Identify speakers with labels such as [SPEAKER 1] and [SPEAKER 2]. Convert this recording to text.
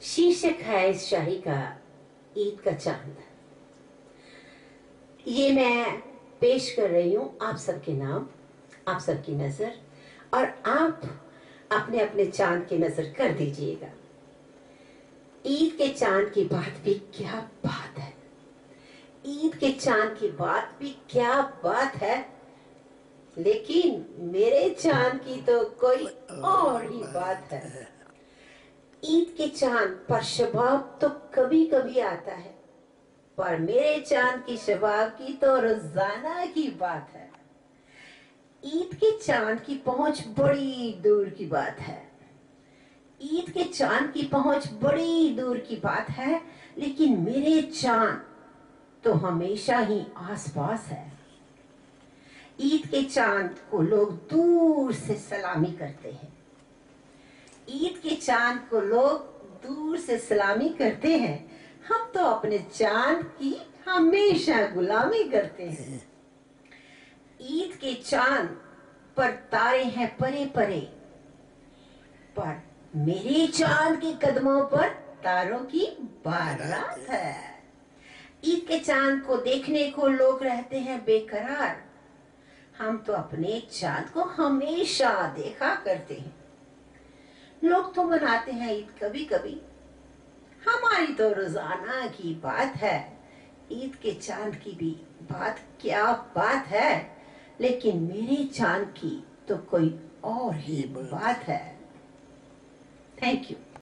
[SPEAKER 1] शीर्षक है इस शायरी का ईद का चांद। ये मैं पेश कर रही हूँ आप सबके नाम, आप सबकी नजर, और आप अपने अपने चांद की नजर कर दीजिएगा। ईद के चांद की बात भी क्या बात है, ईद के चांद की बात भी क्या बात है, लेकिन मेरे चांद की तो कोई और ही बात है। ईद के चांद पर शबाब तो कभी कभी आता है, पर मेरे चांद की शबाब की तो रोजाना की बात है। ईद के चांद की पहुंच बड़ी दूर की बात है, ईद के चांद की पहुंच बड़ी दूर की बात है, लेकिन मेरे चांद तो हमेशा ही आसपास है। ईद के चांद को लोग दूर से सलामी करते हैं, ईद के चांद को लोग दूर से सलामी करते हैं, हम तो अपने चांद की हमेशा गुलामी करते हैं। ईद के चांद पर तारे हैं परे परे, पर मेरे चांद के कदमों पर तारों की बारात है। ईद के चांद को देखने को लोग रहते हैं बेकरार, हम तो अपने चांद को हमेशा देखा करते हैं। लोग तो मनाते हैं ईद कभी कभी, हमारी तो रोजाना की बात है। ईद के चांद की भी बात क्या बात है, लेकिन मेरे चांद की तो कोई और ही बात है। Thank you.